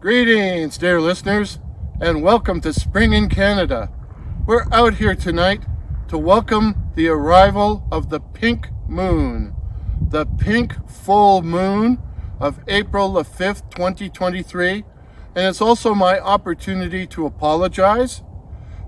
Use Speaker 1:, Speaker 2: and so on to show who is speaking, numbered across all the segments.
Speaker 1: Greetings, dear listeners, and welcome to Spring in Canada. We're out here tonight to welcome the arrival of the pink moon, the pink full moon of April the 5th, 2023, and it's also my opportunity to apologize.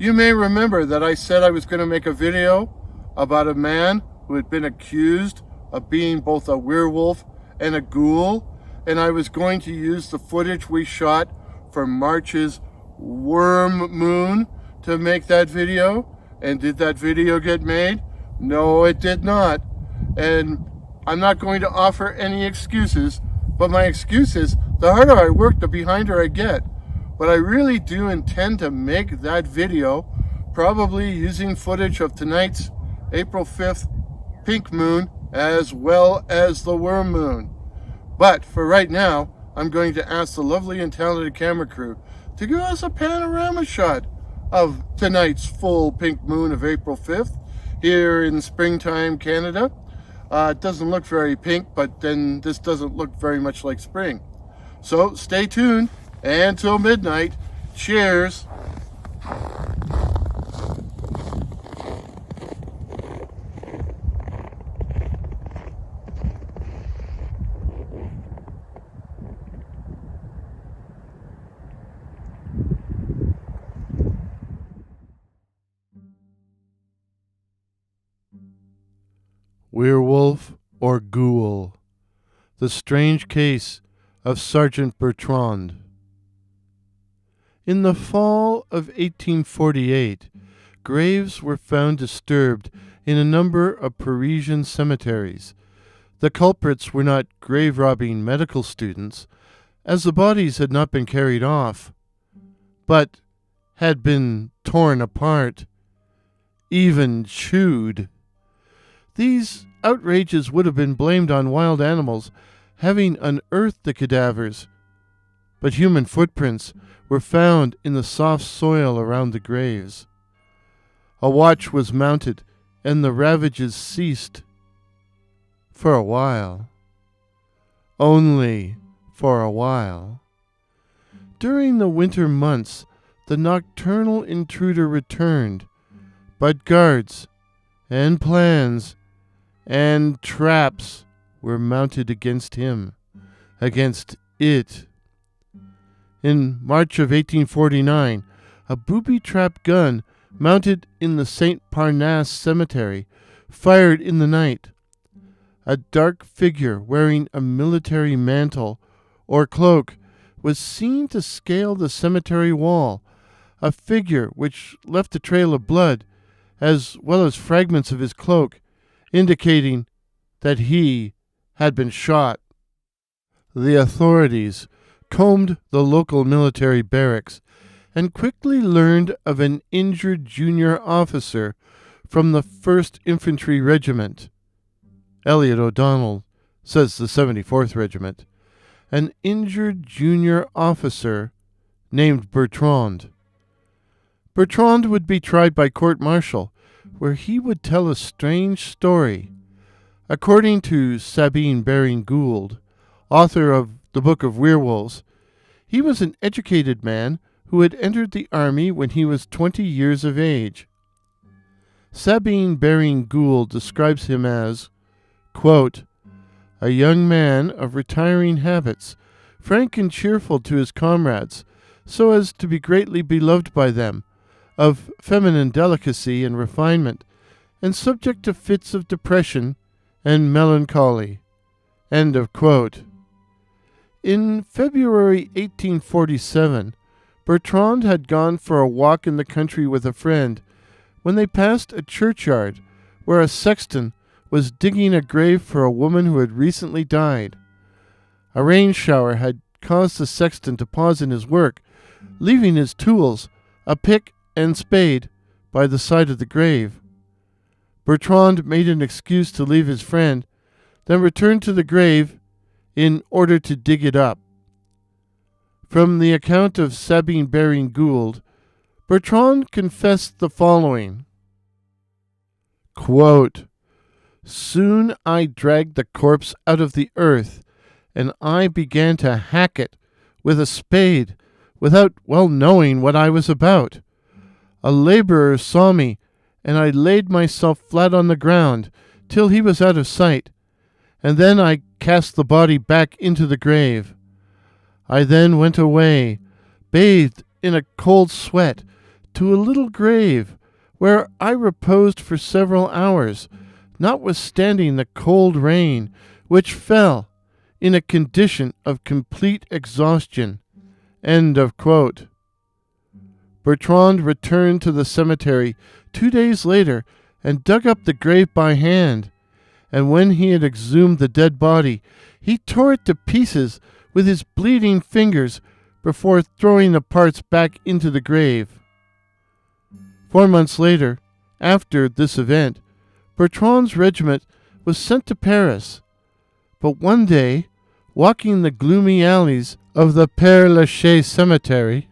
Speaker 1: You may remember that I said I was going to make a video about a man who had been accused of being both a werewolf and a ghoul, and I was going to use the footage we shot for March's worm moon to make that video. And did that video get made? No, it did not. And I'm not going to offer any excuses, but my excuse is the harder I work, the behinder I get. But I really do intend to make that video, probably using footage of tonight's April 5th pink moon as well as the worm moon. But for right now, I'm going to ask the lovely and talented camera crew to give us a panorama shot of tonight's full pink moon of April 5th here in springtime Canada. It doesn't look very pink, but then this doesn't look very much like spring. So stay tuned, and until midnight, cheers. Werewolf or Ghoul, the strange case of Sergeant Bertrand. In the fall of 1848, graves were found disturbed in a number of Parisian cemeteries. The culprits were not grave-robbing medical students, as the bodies had not been carried off, but had been torn apart, even chewed. These outrages would have been blamed on wild animals having unearthed the cadavers, but human footprints were found in the soft soil around the graves. A watch was mounted, and the ravages ceased. For a while. Only for a while. During the winter months, the nocturnal intruder returned, but guards and plans and traps were mounted against him, against it. In March of 1849, a booby-trap gun mounted in the St. Parnasse Cemetery fired in the night. A dark figure wearing a military mantle or cloak was seen to scale the cemetery wall, a figure which left a trail of blood, as well as fragments of his cloak, indicating that he had been shot. The authorities combed the local military barracks and quickly learned of an injured junior officer from the 1st Infantry Regiment. Elliott O'Donnell says the 74th Regiment. An injured junior officer named Bertrand. Bertrand would be tried by court-martial, where he would tell a strange story. According to Sabine Baring-Gould, author of the Book of Werewolves, he was an educated man who had entered the army when he was 20 years of age. Sabine Baring-Gould describes him as, quote, a young man of retiring habits, frank and cheerful to his comrades, so as to be greatly beloved by them, of feminine delicacy and refinement, and subject to fits of depression and melancholy. End of quote. In February 1847, Bertrand had gone for a walk in the country with a friend when they passed a churchyard where a sexton was digging a grave for a woman who had recently died. A rain shower had caused the sexton to pause in his work, leaving his tools, a pick and spade, by the side of the grave. Bertrand made an excuse to leave his friend, then returned to the grave in order to dig it up. From the account of Sabine Baring-Gould, Bertrand confessed the following. Quote, soon I dragged the corpse out of the earth, and I began to hack it with a spade, without well knowing what I was about. A laborer saw me, and I laid myself flat on the ground till he was out of sight, and then I cast the body back into the grave. I then went away, bathed in a cold sweat, to a little grave, where I reposed for several hours, notwithstanding the cold rain, which fell, in a condition of complete exhaustion. End of quote. Bertrand returned to the cemetery 2 days later and dug up the grave by hand, and when he had exhumed the dead body, he tore it to pieces with his bleeding fingers before throwing the parts back into the grave. 4 months later, after this event, Bertrand's regiment was sent to Paris. But one day, walking the gloomy alleys of the Pere Lachaise cemetery,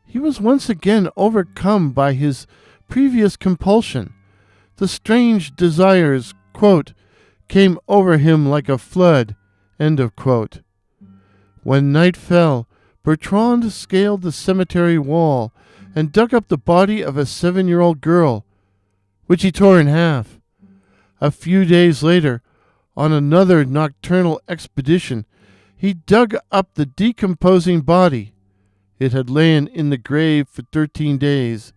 Speaker 1: he was once again overcome by his previous compulsion. The strange desires, quote, came over him like a flood, end of quote. When night fell, Bertrand scaled the cemetery wall and dug up the body of a 7-year-old girl, which he tore in half. A few days later, on another nocturnal expedition, he dug up the decomposing body. It had lain in the grave for 13 days.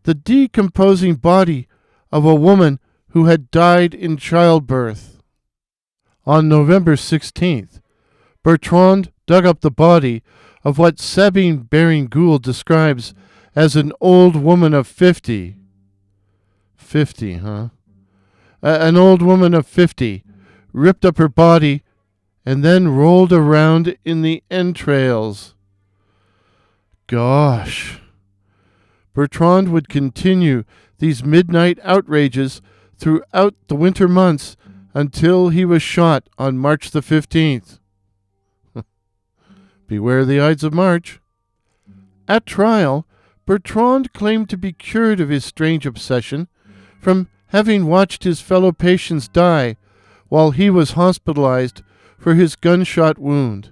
Speaker 1: The decomposing body of a woman who had died in childbirth. On November 16th, Bertrand dug up the body of what Sabine Baring-Gould describes as an old woman of 50. 50, huh? An old woman of 50 ripped up her body and then rolled around in the entrails. Gosh. Bertrand would continue these midnight outrages throughout the winter months until he was shot on March the 15th. Beware the Ides of March. At trial, Bertrand claimed to be cured of his strange obsession from having watched his fellow patients die while he was hospitalized for his gunshot wound.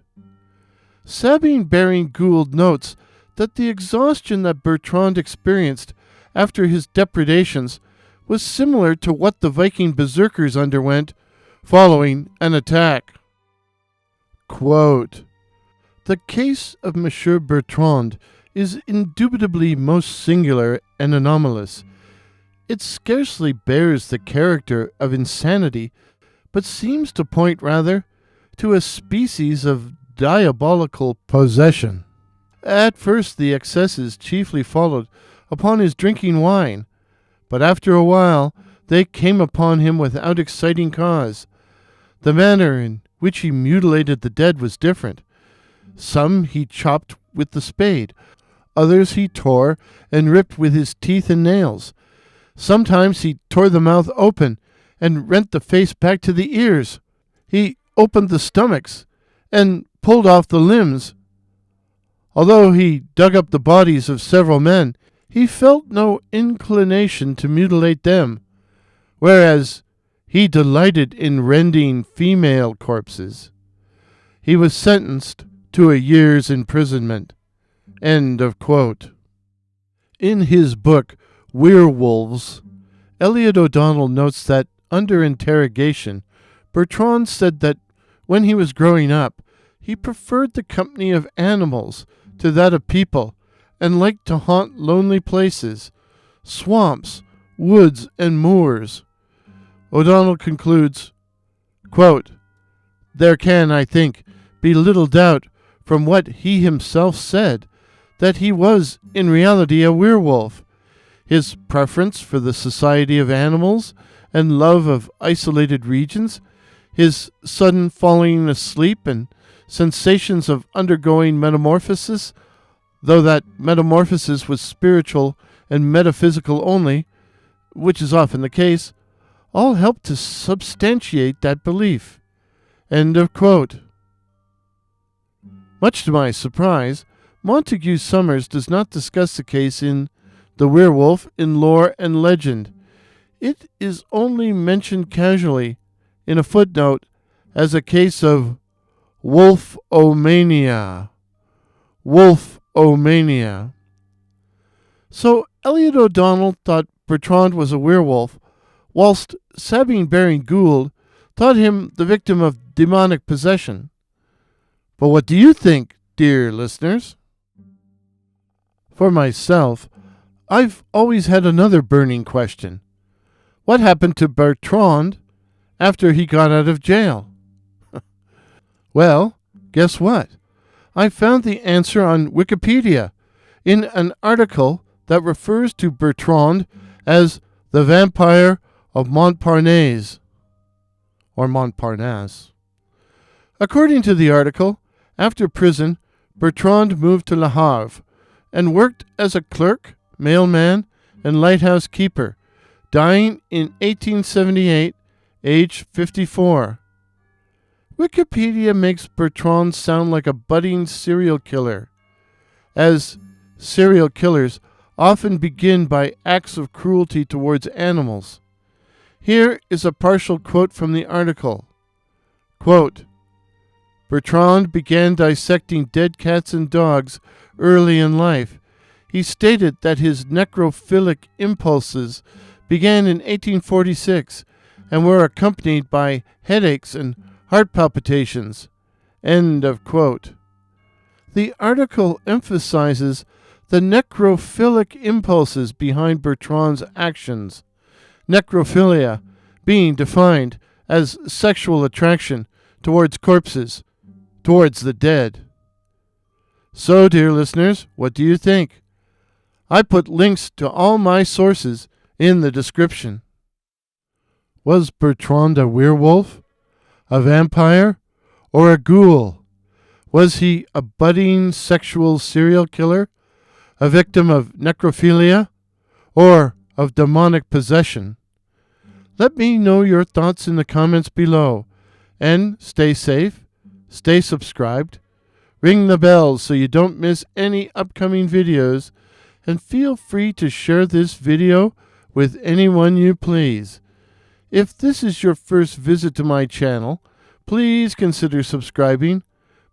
Speaker 1: Sabine Baring-Gould notes that the exhaustion that Bertrand experienced after his depredations was similar to what the Viking berserkers underwent following an attack. Quote, "The case of Monsieur Bertrand is indubitably most singular and anomalous. It scarcely bears the character of insanity, but seems to point rather to a species of diabolical possession. At first the excesses chiefly followed upon his drinking wine, but after a while they came upon him without exciting cause. The manner in which he mutilated the dead was different. Some he chopped with the spade, others he tore and ripped with his teeth and nails. Sometimes he tore the mouth open and rent the face back to the ears. He opened the stomachs and pulled off the limbs. Although he dug up the bodies of several men, he felt no inclination to mutilate them, whereas he delighted in rending female corpses. He was sentenced to a year's imprisonment." End of quote. In his book, Werewolves, Elliott O'Donnell notes that, under interrogation, Bertrand said that when he was growing up, he preferred the company of animals to that of people, and liked to haunt lonely places, swamps, woods, and moors. O'Donnell concludes, quote, "There can, I think, be little doubt from what he himself said that he was in reality a werewolf. His preference for the society of animals and love of isolated regions, his sudden falling asleep and sensations of undergoing metamorphosis, though that metamorphosis was spiritual and metaphysical only, which is often the case, all helped to substantiate that belief." End of quote. Much to my surprise, Montague Summers does not discuss the case in The Werewolf in Lore and Legend. It is only mentioned casually in a footnote as a case of wolfomania. wolf-omania. So Elliott O'Donnell thought Bertrand was a werewolf, whilst Sabine Baring-Gould thought him the victim of demonic possession. But what do you think, dear listeners? For myself, I've always had another burning question. What happened to Bertrand after he got out of jail? Well, guess what? I found the answer on Wikipedia in an article that refers to Bertrand as the vampire of Montparnasse, or Montparnasse. According to the article, after prison, Bertrand moved to Le Havre and worked as a clerk, mailman, and lighthouse keeper, dying in 1878, age 54. Wikipedia makes Bertrand sound like a budding serial killer, as serial killers often begin by acts of cruelty towards animals. Here is a partial quote from the article. Quote, Bertrand began dissecting dead cats and dogs early in life. He stated that his necrophilic impulses began in 1846 and were accompanied by headaches and heart palpitations. End of quote. The article emphasizes the necrophilic impulses behind Bertrand's actions, necrophilia being defined as sexual attraction towards corpses, towards the dead. So, dear listeners, what do you think? I put links to all my sources in the description. Was Bertrand a werewolf, a vampire, or a ghoul? Was he a budding sexual serial killer, a victim of necrophilia, or of demonic possession? Let me know your thoughts in the comments below, and stay safe, stay subscribed, ring the bell so you don't miss any upcoming videos, and feel free to share this video with anyone you please. If this is your first visit to my channel, please consider subscribing.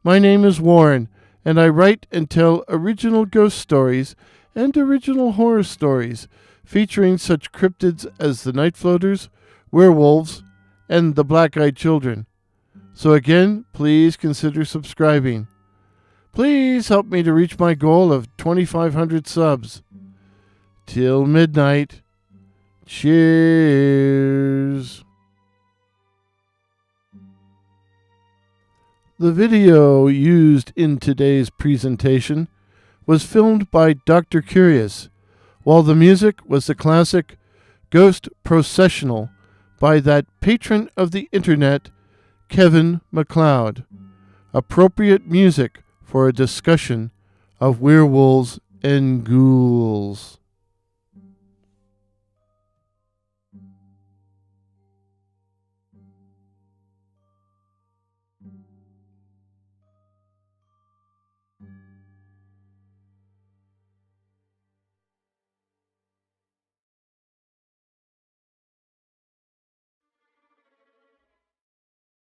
Speaker 1: My name is Warren, and I write and tell original ghost stories and original horror stories featuring such cryptids as the Night Floaters, Werewolves, and the Black-Eyed Children. So again, please consider subscribing. Please help me to reach my goal of 2,500 subs. Till midnight. Cheers. The video used in today's presentation was filmed by Dr. Curious, while the music was the classic Ghost Processional by that patron of the internet, Kevin MacLeod. Appropriate music for a discussion of werewolves and ghouls.